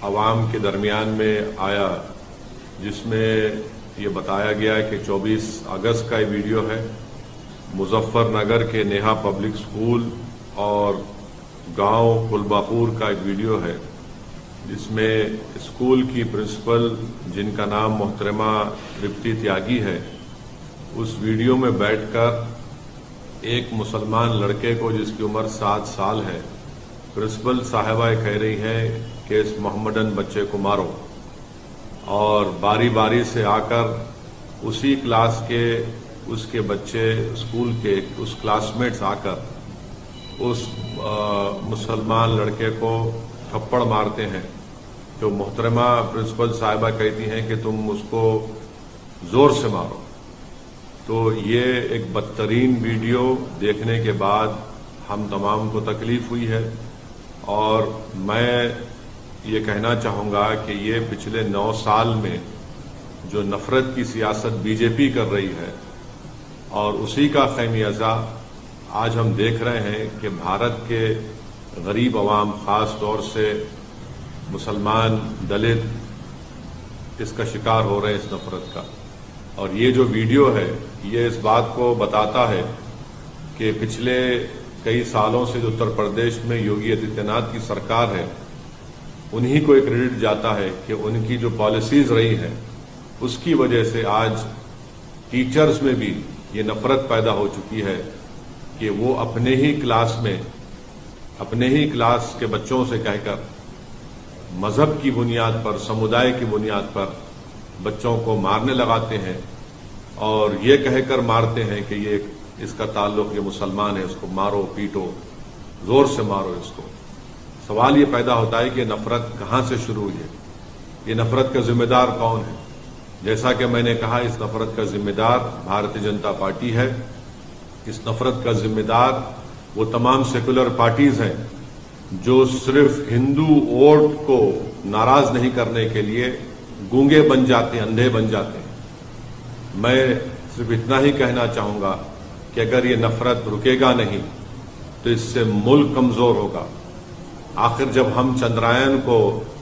عوام کے درمیان میں آیا جس میں یہ بتایا گیا کہ 24 اگست کا یہ ویڈیو ہے مظفر نگر کے نیہا پبلک سکول اور گاؤں کلباپور کا ایک ویڈیو ہے جس میں اسکول کی پرنسپل جن کا نام محترمہ ترپتی تیاگی ہے اس ویڈیو میں بیٹھ کر ایک مسلمان لڑکے کو جس کی عمر 7 سال ہے پرنسپل صاحبہ کہہ رہی ہیں کہ اس محمدن بچے کو مارو اور باری باری سے آ کر اسی کلاس کے اس کے بچے اسکول کے اس کلاس میٹس آ کر اس مسلمان لڑکے کو تھپڑ مارتے ہیں جو محترمہ پرنسپل صاحبہ کہتی ہیں کہ تم اس کو زور سے مارو. تو یہ ایک بدترین ویڈیو دیکھنے کے بعد ہم تمام کو تکلیف ہوئی ہے اور میں یہ کہنا چاہوں گا کہ یہ پچھلے 9 سال میں جو نفرت کی سیاست بی جے پی کر رہی ہے اور اسی کا خمیازہ آج ہم دیکھ رہے ہیں کہ بھارت کے غریب عوام خاص طور سے مسلمان دلت اس کا شکار ہو رہے ہیں اس نفرت کا. اور یہ جو ویڈیو ہے یہ اس بات کو بتاتا ہے کہ پچھلے کئی سالوں سے جو اتر پردیش میں یوگی آدتیہ ناتھ کی سرکار ہے انہی کو ایک کریڈٹ جاتا ہے کہ ان کی جو پالیسیز رہی ہیں اس کی وجہ سے آج ٹیچرز میں بھی یہ نفرت پیدا ہو چکی ہے کہ وہ اپنے ہی کلاس کے بچوں سے کہہ کر مذہب کی بنیاد پر سمودائے کی بنیاد پر بچوں کو مارنے لگاتے ہیں اور یہ کہہ کر مارتے ہیں کہ یہ اس کا تعلق یہ مسلمان ہے اس کو مارو پیٹو زور سے مارو اس کو. سوال یہ پیدا ہوتا ہے کہ یہ نفرت کہاں سے شروع ہوئی ہے, یہ نفرت کا ذمہ دار کون ہے. جیسا کہ میں نے کہا اس نفرت کا ذمہ دار بھارتیہ جنتا پارٹی ہے. اس نفرت کا ذمہ دار وہ تمام سیکولر پارٹیز ہیں جو صرف ہندو ووٹ کو ناراض نہیں کرنے کے لیے گونگے بن جاتے ہیں, اندھے بن جاتے ہیں. میں صرف اتنا ہی کہنا چاہوں گا کہ اگر یہ نفرت رکے گا نہیں تو اس سے ملک کمزور ہوگا. آخر جب ہم چندرائن کو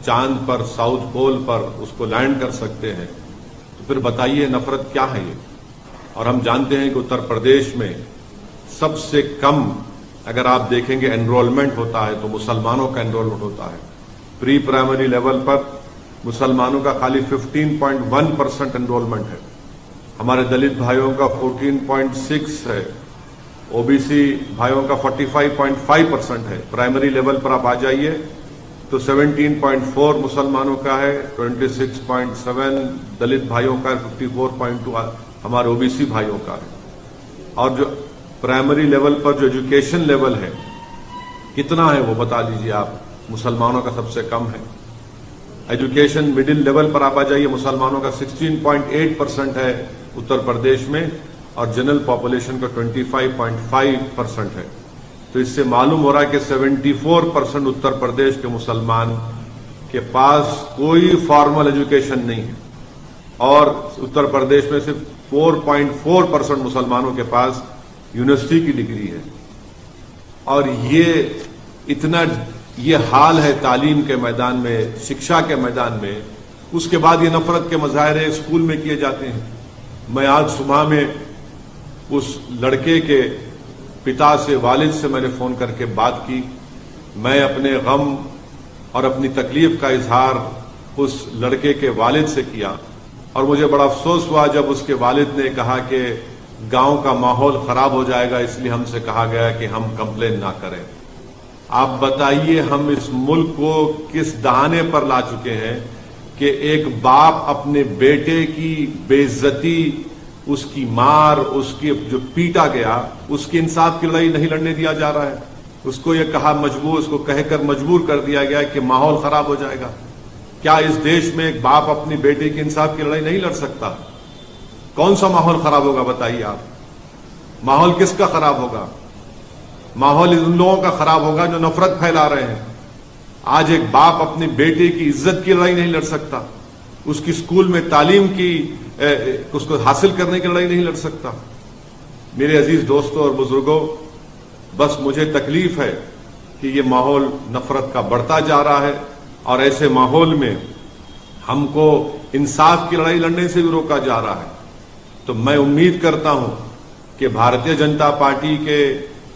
چاند پر ساؤتھ پول پر اس کو لینڈ کر سکتے ہیں تو پھر بتائیے نفرت کیا ہے یہ. اور ہم جانتے ہیں کہ اتر پردیش میں سب سے کم اگر آپ دیکھیں گے انرولمنٹ ہوتا ہے تو مسلمانوں کا انرولمنٹ ہوتا ہے. پری پرائمری لیول پر مسلمانوں کا خالی 15.1% انرولمنٹ ہے. ہمارے دلت بھائیوں کا 14.6 ہے. او بی سی بھائیوں کا 45.5% ہے. پرائمری لیول پر آپ آ جائیے تو 17.4 مسلمانوں کا ہے, 26.7 دلت بھائیوں کا ہے, 54.2 ہمارے او بی سی بھائیوں کا ہے. اور جو پرائمری لیول پر جو ایجوکیشن لیول ہے کتنا ہے وہ بتا دیجیے آپ. مسلمانوں کا سب سے کم ہے. ایجوکیشن مڈل لیول پر آپ آ جائیے مسلمانوں کا 16.8% ہے اتر پردیش میں اور جنرل پاپولیشن کا 25.5% ہے. تو اس سے معلوم ہو رہا ہے کہ 74% اتر پردیش کے مسلمان کے پاس کوئی فارمل ایجوکیشن نہیں ہے اور اتر پردیش میں صرف 4.4% مسلمانوں کے پاس یونیورسٹی کی ڈگری ہے. اور یہ حال ہے تعلیم کے میدان میں, شکشا کے میدان میں. اس کے بعد یہ نفرت کے مظاہرے اسکول میں کیے جاتے ہیں. میں آج صبح میں اس لڑکے کے پتا سے والد سے میں نے فون کر کے بات کی. میں اپنے غم اور اپنی تکلیف کا اظہار اس لڑکے کے والد سے کیا اور مجھے بڑا افسوس ہوا جب اس کے والد نے کہا کہ گاؤں کا ماحول خراب ہو جائے گا اس لیے ہم سے کہا گیا کہ ہم کمپلین نہ کریں. آپ بتائیے ہم اس ملک کو کس دہانے پر لا چکے ہیں کہ ایک باپ اپنے بیٹے کی بے عزتی, اس کی مار, اس کی جو پیٹا گیا اس کی انصاف کی لڑائی نہیں لڑنے دیا جا رہا ہے. اس کو یہ اس کو کہہ کر مجبور کر دیا گیا کہ ماحول خراب ہو جائے گا. کیا اس دیش میں ایک باپ اپنی بیٹے کی انصاف کی لڑائی نہیں لڑ سکتا؟ کون سا ماحول خراب ہوگا بتائیے آپ. ماحول کس کا خراب ہوگا؟ ماحول ان لوگوں کا خراب ہوگا جو نفرت پھیلا رہے ہیں. آج ایک باپ اپنی بیٹے کی عزت کی لڑائی نہیں لڑ سکتا, اس کی اسکول میں تعلیم کی اس کو حاصل کرنے کی لڑائی نہیں لڑ سکتا. میرے عزیز دوستوں اور بزرگوں, بس مجھے تکلیف ہے کہ یہ ماحول نفرت کا بڑھتا جا رہا ہے اور ایسے ماحول میں ہم کو انصاف کی لڑائی لڑنے سے بھی روکا جا رہا ہے. تو میں امید کرتا ہوں کہ بھارتیہ جنتا پارٹی کے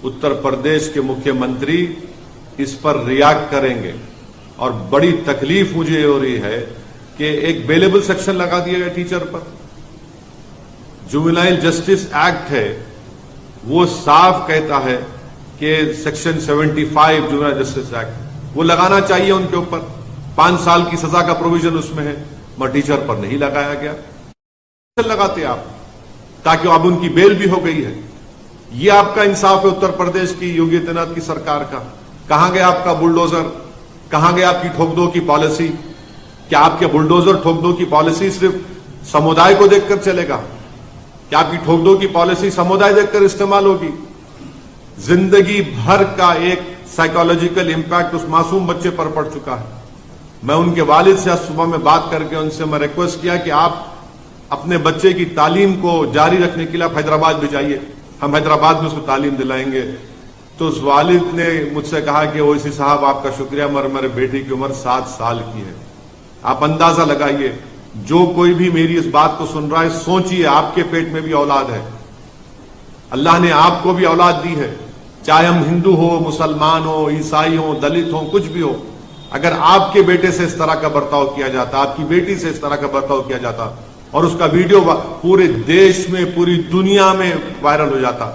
اتر پردیش کے مکھیہ منتری اس پر ریاکٹ کریں گے. اور بڑی تکلیف مجھے ہو رہی ہے کہ ایک بیلیبل سیکشن لگا دیا گیا ٹیچر پر. جوینائل جسٹس ایکٹ ہے وہ صاف کہتا ہے کہ سیکشن 75 جوینائل جسٹس ایکٹ وہ لگانا چاہیے ان کے اوپر. 5 سال کی سزا کا پروویژن اس میں ہے مگر ٹیچر پر نہیں لگایا گیا. لگاتے آپ تاکہ اب ان کی بیل بھی ہو گئی ہے. یہ آپ کا انصاف ہے اتر پردیش کی یوگی آدتیہ ناتھ کی سرکار کا. کہاں گیا آپ کا بلڈوزر؟ کہاں گیا آپ کی ٹھوک دو کی پالیسی؟ کیا آپ کے بلڈوزر ٹھوک دو کی پالیسی صرف سمودائے کو دیکھ کر چلے گا؟ کیا آپ کی ٹھوک دو کی پالیسی سمودائے دیکھ کر استعمال ہوگی؟ زندگی بھر کا ایک سائیکالوجیکل امپیکٹ اس معصوم بچے پر پڑ چکا ہے. میں ان کے والد سے آج صبح میں بات کر کے ان سے میں ریکویسٹ کیا کہ آپ اپنے بچے کی تعلیم کو جاری رکھنے کے لیے آپ حیدرآباد بھی جائیے, ہم حیدرآباد میں اس کو تعلیم دلائیں گے. تو اس والد نے مجھ سے کہا کہ اویسی صاحب آپ کا شکریہ مگر میرے بیٹی کی عمر 7 سال کی ہے. آپ اندازہ لگائیے, جو کوئی بھی میری اس بات کو سن رہا ہے سوچئے آپ کے پیٹ میں بھی اولاد ہے. اللہ نے آپ کو بھی اولاد دی ہے, چاہے ہم ہندو ہو, مسلمان ہو, عیسائی ہو, دلت ہو, کچھ بھی ہو. اگر آپ کے بیٹے سے اس طرح کا برتاؤ کیا جاتا, آپ کی بیٹی سے اس طرح کا برتاؤ کیا جاتا اور اس کا ویڈیو پورے دیش میں پوری دنیا میں وائرل ہو جاتا,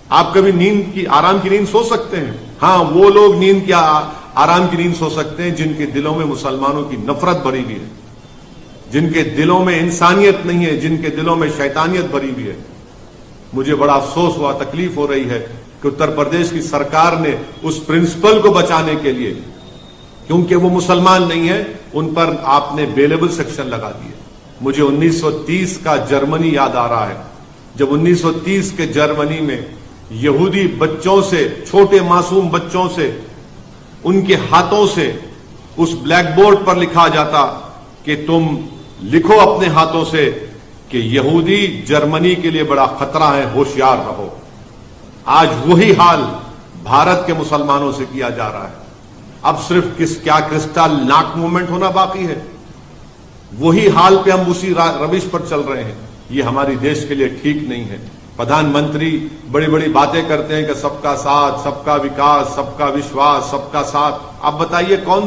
آپ کبھی نیند کی آرام کی نیند سو سکتے ہیں؟ ہاں, وہ لوگ نیند کی آرام کی نیند سو سکتے ہیں جن کے دلوں میں مسلمانوں کی نفرت بھری ہوئی ہے, جن کے دلوں میں انسانیت نہیں ہے, جن کے دلوں میں شیطانیت بھری ہوئی ہے. مجھے بڑا افسوس ہوا, تکلیف ہو رہی ہے کہ اتر پردیش کی سرکار نے اس پرنسپل کو بچانے کے لیے, کیونکہ وہ مسلمان نہیں ہے, ان پر آپ نے بیلیبل سیکشن لگا دیے. مجھے 1930 کا جرمنی یاد آ رہا ہے, جب 1930 کے جرمنی میں یہودی بچوں سے, چھوٹے معصوم بچوں سے, ان کے ہاتھوں سے اس بلیک بورڈ پر لکھا جاتا کہ تم لکھو اپنے ہاتھوں سے کہ یہودی جرمنی کے لیے بڑا خطرہ ہے, ہوشیار رہو. آج وہی حال بھارت کے مسلمانوں سے کیا جا رہا ہے. اب صرف کیا کرسٹل ناک موومنٹ ہونا باقی ہے؟ وہی حال پہ ہم اسی روش پر چل رہے ہیں. یہ ہماری دیش کے لیے ٹھیک نہیں ہے. پردھان منتری بڑی بڑی باتیں کرتے ہیں کہ سب کا ساتھ, سب کا وکاس, سب کا وشواس, سب کا ساتھ. آپ بتائیے کون